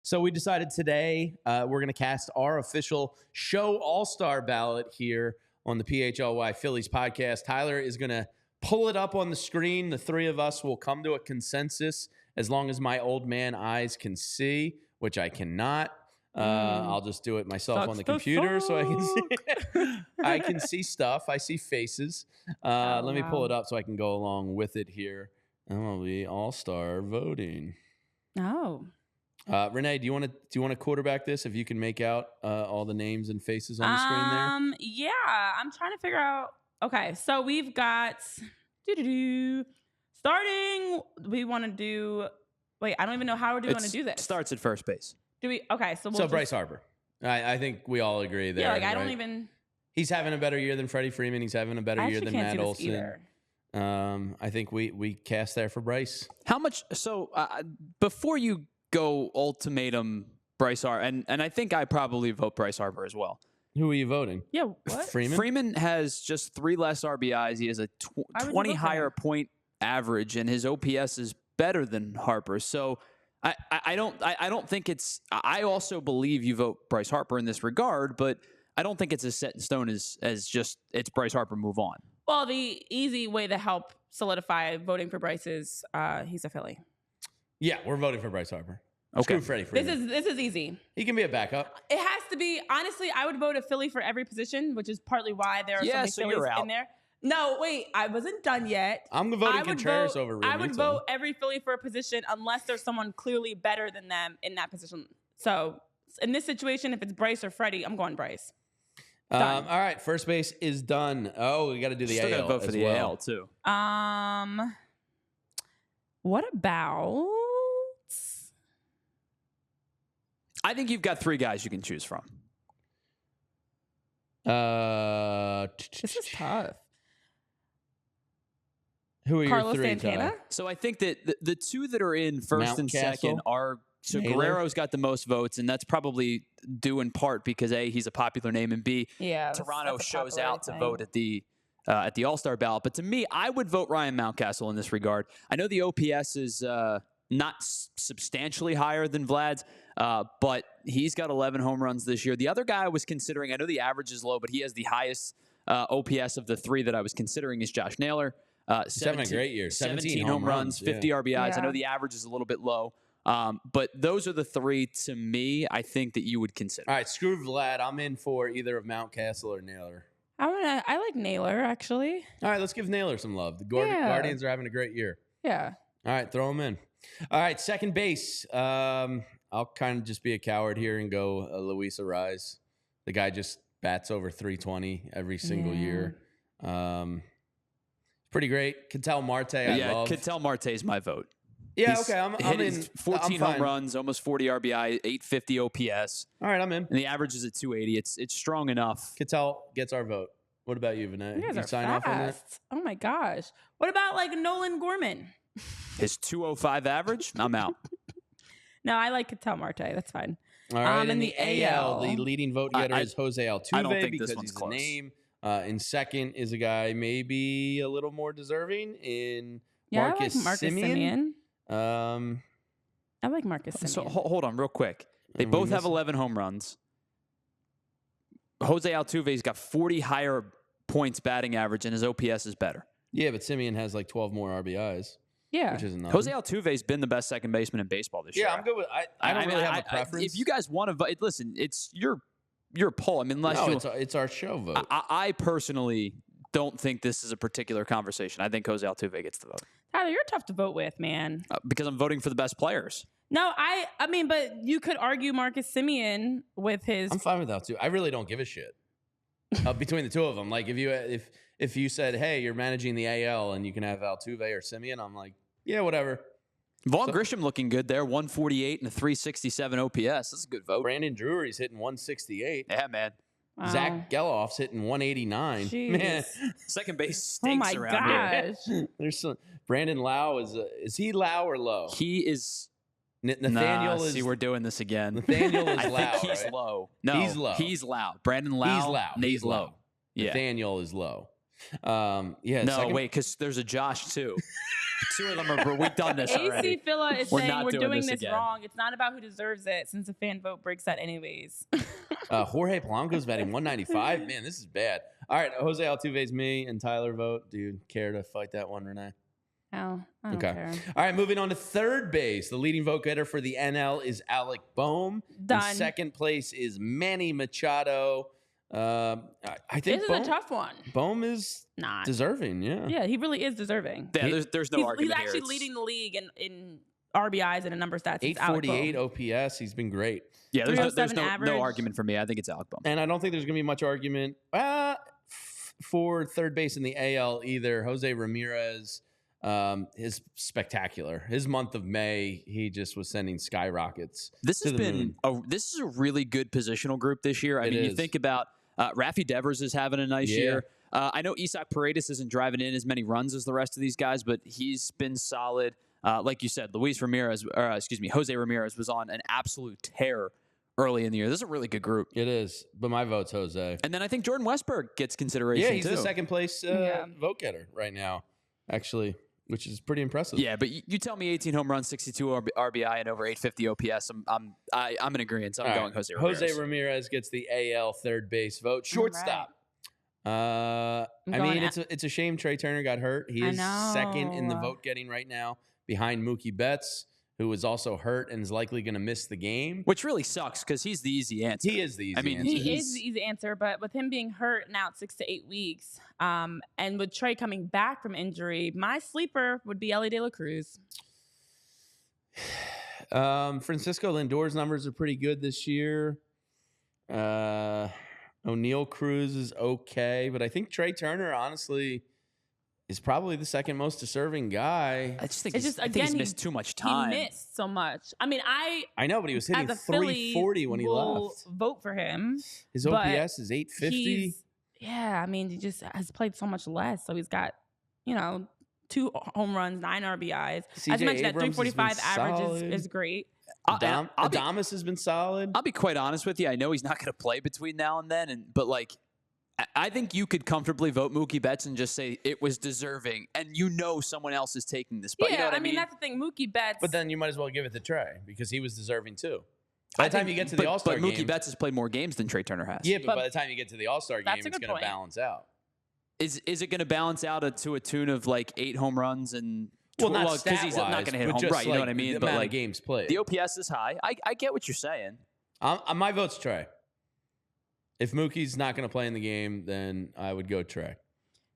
So we decided today we're going to cast our official show all-star ballot here on the PHLY Phillies podcast. Tyler is going to pull it up on the screen. The three of us will come to a consensus as long as my old man eyes can see, which I cannot. I'll just do it myself on the computer so I can see. I can see stuff. I see faces. Let me pull it up so I can go along with it here. MLB All-Star voting. Oh. Renee, do you want to quarterback this? If you can make out all the names and faces on the screen there. Yeah, I'm trying to figure out. Okay, so we've got starting. We want to do. Wait, I don't even know how we want to do this. Starts at first base. Do we? Okay, so Bryce Harper. I think we all agree there. Yeah, like I right? don't even. He's having a better year than Freddie Freeman. He's having a better year than Matt Olson. I think we cast there for Bryce. How much? So before you go ultimatum Bryce Harper, and I think I probably vote Bryce Harper as well. Who are you voting? Yeah, what? Freeman has just 3 less RBIs. He has a 20 higher point average, and his OPS is better than Harper. So I don't think it's. I also believe you vote Bryce Harper in this regard, but I don't think it's as set in stone as just it's Bryce Harper, move on. Well, the easy way to help solidify voting for Bryce is he's a Philly. Yeah, we're voting for Bryce Harper. Okay. Screw Freddie Freeman. This is easy. He can be a backup. It has to be. Honestly, I would vote a Philly for every position, which is partly why there are so many Phillies in there. No, wait, I wasn't done yet. I'm voting Contreras over Realmuto. I would vote every Philly for a position unless there's someone clearly better than them in that position. So in this situation, if it's Bryce or Freddie, I'm going Bryce. All right, first base is done. Oh, we got to do the AL. Still got to vote for the AL too. What about? I think you've got 3 guys you can choose from. This is tough. Who are Carlos your 3? Santana? So I think that the 2 that are in first and second are. So Guerrero's got the most votes, and that's probably due in part because A, he's a popular name, and B, Toronto shows out to vote at the All-Star ballot. But to me, I would vote Ryan Mountcastle in this regard. I know the OPS is not substantially higher than Vlad's, but he's got 11 home runs this year. The other guy I was considering, I know the average is low, but he has the highest OPS of the 3 that I was considering is Josh Naylor. He's having a great year. 17 home runs, 50 RBIs. Yeah. I know the average is a little bit low. But those are the 3 to me I think that you would consider. All right, screw Vlad. I'm in for either of Mountcastle or Naylor. I like Naylor, actually. All right, let's give Naylor some love. The Guardians are having a great year. Yeah. All right, throw him in. All right, second base. I'll kind of just be a coward here and go Luis Arraez. The guy just bats over 320 every single year. Pretty great. Ketel Marte, I love. Ketel Marte is my vote. Yeah, okay. I'm in. 14 home runs, almost 40 RBI, 850 OPS. All right, I'm in. And the average is at 280. It's strong enough. Ketel gets our vote. What about you, Vinay? You guys are sign fast. off on that? Oh my gosh. What about like Nolan Gorman? His 205 average? I'm out. No, I like Ketel Marte. That's fine. All right, in the AL, the leading vote getter is Jose Altuve I don't think because this one's he's close. a name. In second is a guy maybe a little more deserving in Marcus Semien. I like Marcus Semien. So hold on real quick. They both have 11 home runs. Jose Altuve's got 40 higher points batting average, and his OPS is better. Yeah, but Semien has like 12 more RBIs. Yeah. Which isn't nothing. Jose Altuve's been the best second baseman in baseball this year. Yeah, I'm good with I don't really have a preference. If you guys want to vote, listen, it's your poll. I mean, it's our show vote. I personally don't think this is a particular conversation. I think Jose Altuve gets the vote. Tyler, you're tough to vote with, man. Because I'm voting for the best players. No, I mean, but you could argue Marcus Semien with his. I'm fine with Altuve. I really don't give a shit between the two of them. Like if you said, hey, you're managing the AL and you can have Altuve or Semien, I'm like, yeah, whatever. Vaughn Grisham looking good there, 148 and a 367 OPS. That's a good vote. Brandon Drury's hitting 168. Yeah, man. Wow. Zach Geloff's hitting 189. Jeez. Man, second base stinks around here. There's some. Brandon Lau is he Lau or low? He is. Nathaniel is. See, we're doing this again. Nathaniel is I Lau. think he's right? low. No, he's low. He's Lau. Brandon Lau. He's Lau. Nate's low. Yeah. Nathaniel is low. Yeah. No, wait, because there's a Josh too. Two of them are. We've done this already. AC Phillies is saying we're doing this again. wrong. It's not about who deserves it, since the fan vote breaks that anyways. Jorge Polanco's batting 195. Man, this is bad. All right, Jose Altuve's me and Tyler vote. Do you care to fight that one, Renee? Oh, I don't care. All right, moving on to third base. The leading vote getter for the NL is Alec Bohm. Done. In second place is Manny Machado. I think this is a tough one. Bohm is not deserving. Yeah. Yeah, he really is deserving. Yeah, there's no argument. He's actually leading the league in RBIs and in number stats. 848 OPS. He's been great. Yeah, there's no argument for me. I think it's Alec Bohm. And I don't think there's going to be much argument for third base in the AL either. Jose Ramirez is spectacular. His month of May, he just was sending skyrockets. This is a really good positional group this year. I mean, you think about Rafi Devers is having a nice year. I know Isaac Paredes isn't driving in as many runs as the rest of these guys, but he's been solid. Like you said, Jose Ramirez was on an absolute tear early in the year. This is a really good group. It is, but my vote's Jose. And then I think Jordan Westberg gets consideration. Yeah, he's the second place vote getter right now, actually, which is pretty impressive. Yeah, but you tell me 18 home runs, 62 RBI, and over 850 OPS. I'm in agreement. I'm going Jose Ramirez. Jose Ramirez gets the AL third base vote. Shortstop. I mean, it's a shame Trey Turner got hurt. He is second in the vote getting right now, behind Mookie Betts, who is also hurt and is likely going to miss the game. Which really sucks because he's the easy answer. He is the easy answer. He is the easy answer, but with him being hurt now 6 to 8 weeks, and with Trey coming back from injury, my sleeper would be Elly De La Cruz. Francisco Lindor's numbers are pretty good this year. O'Neal Cruz is okay, but I think Trey Turner, honestly, is probably the second most deserving guy. I just think he's missed too much time. He missed so much. I mean, I know, but he was hitting 340 when he left. Vote for him. His OPS is 850. Yeah, I mean, he just has played so much less. So he's got, 2 home runs, 9 RBIs. As you mentioned, that 345 average is great. Adames has been solid. I'll be quite honest with you. I know he's not going to play between now and then, but I think you could comfortably vote Mookie Betts and just say it was deserving, and someone else is taking this. But yeah, you know what I mean? That's the thing. Mookie Betts. But then you might as well give it to Trey because he was deserving too. By the time you get to the All-Star game. But Mookie Betts has played more games than Trey Turner has. Yeah, but by the time you get to the All-Star game, it's going to balance out. Is it going to balance out to a tune of 8 home runs and... Well, because he's not going to hit home, right? You know what I mean? The amount of games played. The OPS is high. I get what you're saying. My vote's Trey. If Mookie's not going to play in the game, then I would go Trey.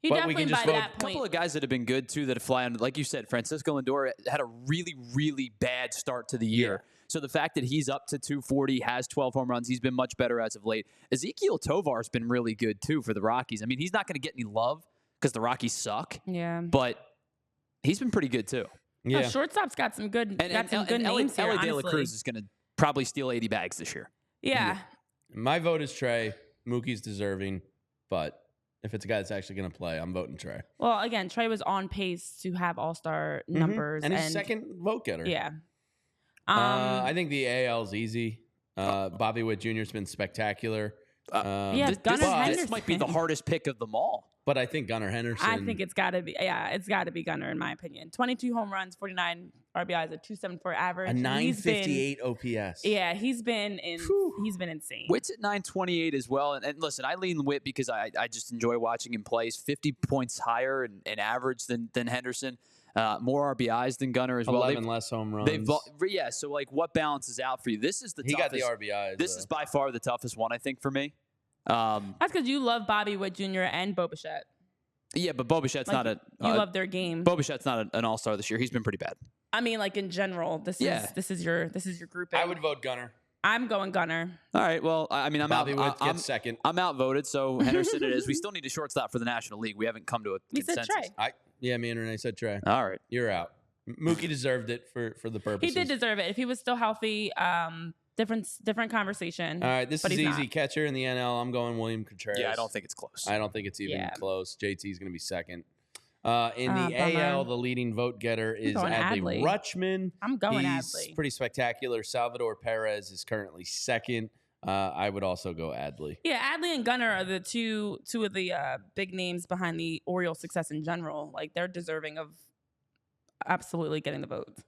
He definitely by that point. A couple of guys that have been good too that have fly on, like you said, Francisco Lindor had a really, really bad start to the year. Yeah. So the fact that he's up to 240, has 12 home runs, he's been much better as of late. Ezekiel Tovar's been really good too for the Rockies. I mean, he's not going to get any love because the Rockies suck. Yeah. But he's been pretty good too. Yeah. Shortstop's got some good names here. Elly De La Cruz is going to probably steal 80 bags this year. Yeah. My vote is Trey. Mookie's deserving, but if it's a guy that's actually going to play, I'm voting Trey. Well, again, Trey was on pace to have all-star numbers. And he's second vote getter. Yeah. I think the AL's easy. Bobby Witt Jr. has been spectacular. Gunnar Henderson. This might be the hardest pick of them all. But I think Gunnar Henderson. I think it's got to be. Yeah, it's got to be Gunnar in my opinion. 22 home runs, 49 RBIs, a 274 average. A 958 OPS. Yeah, he's been insane. Witt's at 928 as well. And listen, I lean Witt because I just enjoy watching him play. He's 50 points higher in average than Henderson. More RBIs than Gunnar as well. 11 less home runs. So what balances out for you? This is the toughest. He got the RBIs. This is by far the toughest one, I think, for me. That's because you love Bobby Witt Jr. and Bo Bichette. Yeah, but Bo Bichette's not a... You love their game. Bo Bichette's not an all-star this year. He's been pretty bad. I mean, in general, this is your group. I would vote Gunnar. I'm going Gunnar. All right. Well, I mean, Bobby Witt gets second. I'm outvoted, so Henderson it is. We still need a shortstop for the National League. We haven't come to a consensus. Said Trey. Me and Renee said Trey. All right. You're out. Mookie deserved it for the purposes. He did deserve it. If he was still healthy, different conversation. All right, this is easy. Not. Catcher in the NL, I'm going William Contreras. Yeah, I don't think it's close. I don't think it's even close. JT's going to be second. In the AL, the leading vote getter is Adley Rutschman. I'm going He's Adley. Pretty spectacular. Salvador Perez is currently second. I would also go Adley. Yeah, Adley and Gunnar are the two of the big names behind the Orioles' success in general. They're deserving of absolutely getting the votes.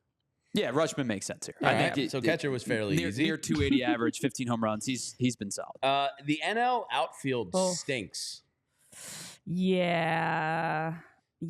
Yeah, Rutschman makes sense here. I think catcher was fairly easy. Near 280 average, 15 home runs. He's been solid. The NL outfield stinks. Yeah.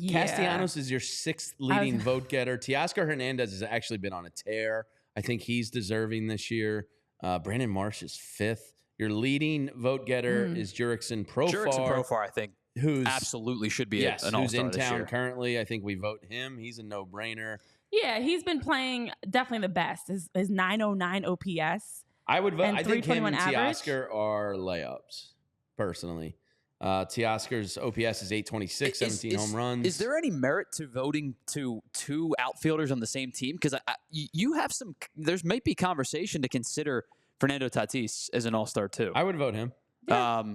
Castellanos is your 6th leading vote getter. Teoscar Hernandez has actually been on a tear. I think he's deserving this year. Brandon Marsh is 5th. Your leading vote getter is Jurickson Profar. Jurickson Profar, I think, who's absolutely should be an all-star who's in this town year. Currently. I think we vote him. He's a no-brainer. Yeah, he's been playing definitely the best. His 909 OPS. I would vote. I think him and average. Teoscar are layups, personally. Teoscar's OPS is 826, 17 home runs. Is there any merit to voting to 2 outfielders on the same team? Because you have some. There's might be conversation to consider Fernando Tatis as an all-star too. I would vote him. Yeah.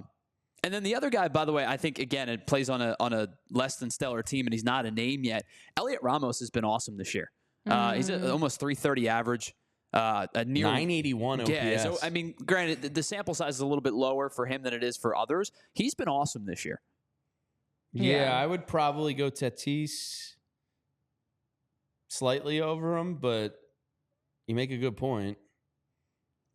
And then the other guy, by the way, I think again it plays on a less than stellar team, and he's not a name yet. Elliot Ramos has been awesome this year. He's almost 330 average. A near 981 OPS. Yeah, so I mean, granted, the sample size is a little bit lower for him than it is for others. He's been awesome this year. Yeah, I would probably go Tatis slightly over him, but you make a good point.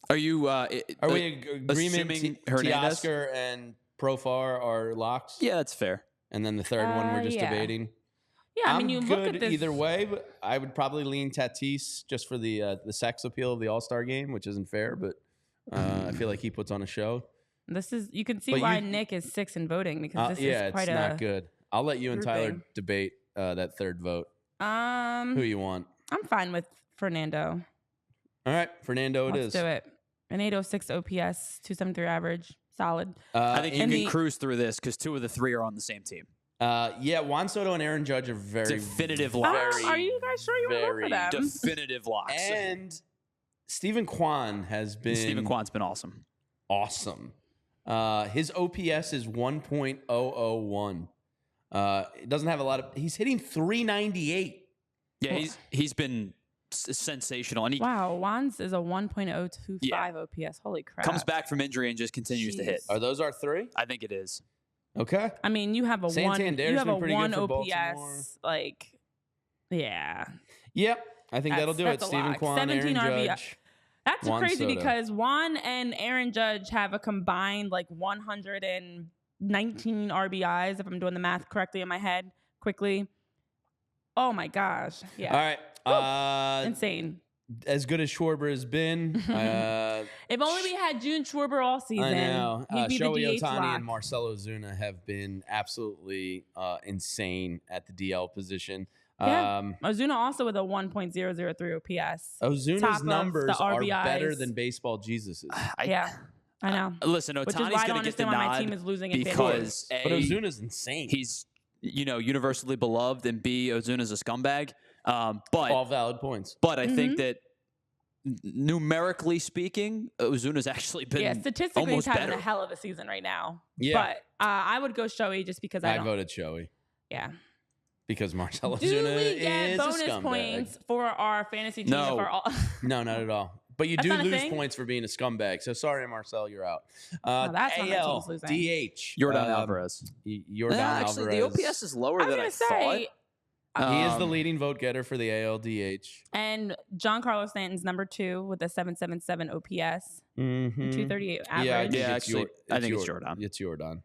Are you? Are we agreement? Teoscar and Profar are locks. Yeah, that's fair. And then the third one we're just debating. Yeah, I mean, you look at this either way, but I would probably lean Tatis just for the sex appeal of the All-Star game, which isn't fair, but I feel like he puts on a show. You can see why Nick is 6th in voting because this is quite it's not good. I'll let you and Tyler debate that third vote. Who you want? I'm fine with Fernando. All right, Fernando Let's do it. An 806 OPS, 273 average, solid. I think you can cruise through this because 2 of the 3 are on the same team. Juan Soto and Aaron Judge are very definitive locks. Are you guys sure you want to vote for them? Definitive locks. And Stephen Kwan has been. Stephen Kwan's been awesome. Awesome. His OPS is 1.001. It doesn't have a lot of. He's hitting 398. Yeah, he's been sensational. And Juan's is a 1.025 OPS. Holy crap! Comes back from injury and just continues to hit. Are those our 3? I think it is. Okay. I mean, you have a Santander's you have a been 1 good for OPS. Baltimore. Yep. I think that'll do it. Stephen Kwan, Aaron Judge. That's Juan crazy Soto. because Juan and Aaron Judge have a combined 119 RBIs, if I'm doing the math correctly in my head quickly. Oh my gosh. Yeah. All right. Insane. As good as Schwarber has been. If only we had June Schwarber all season. I know. He'd be Shohei the DH Ohtani lock. and Marcell Ozuna have been absolutely insane at the DL position. Ozuna also with a 1.003 OPS. Ozuna's numbers are better than baseball Jesus's. I know. Listen, Ohtani's going to get the nod why my team is losing in because but Ozuna's insane. He's universally beloved, and B, Ozuna's a scumbag. But all valid points. But I think that numerically speaking, Ozuna's actually been statistically he's having better. a hell of a season right now. Yeah. But I would go Shohei just because I voted Shohei. Yeah. Because Marcell Ozuna Do we get is bonus a scumbag. points for our fantasy team? No. No, not at all. But you do lose points for being a scumbag. So sorry, Marcel, you're out. That's AL, team's losing. DH. Jordan Alvarez. Actually, the OPS is lower than I thought. He is the leading vote getter for the AL DH. And Giancarlo Stanton's number 2 with a 777 OPS. 238 average. I think it's Jordan. It's Jordan.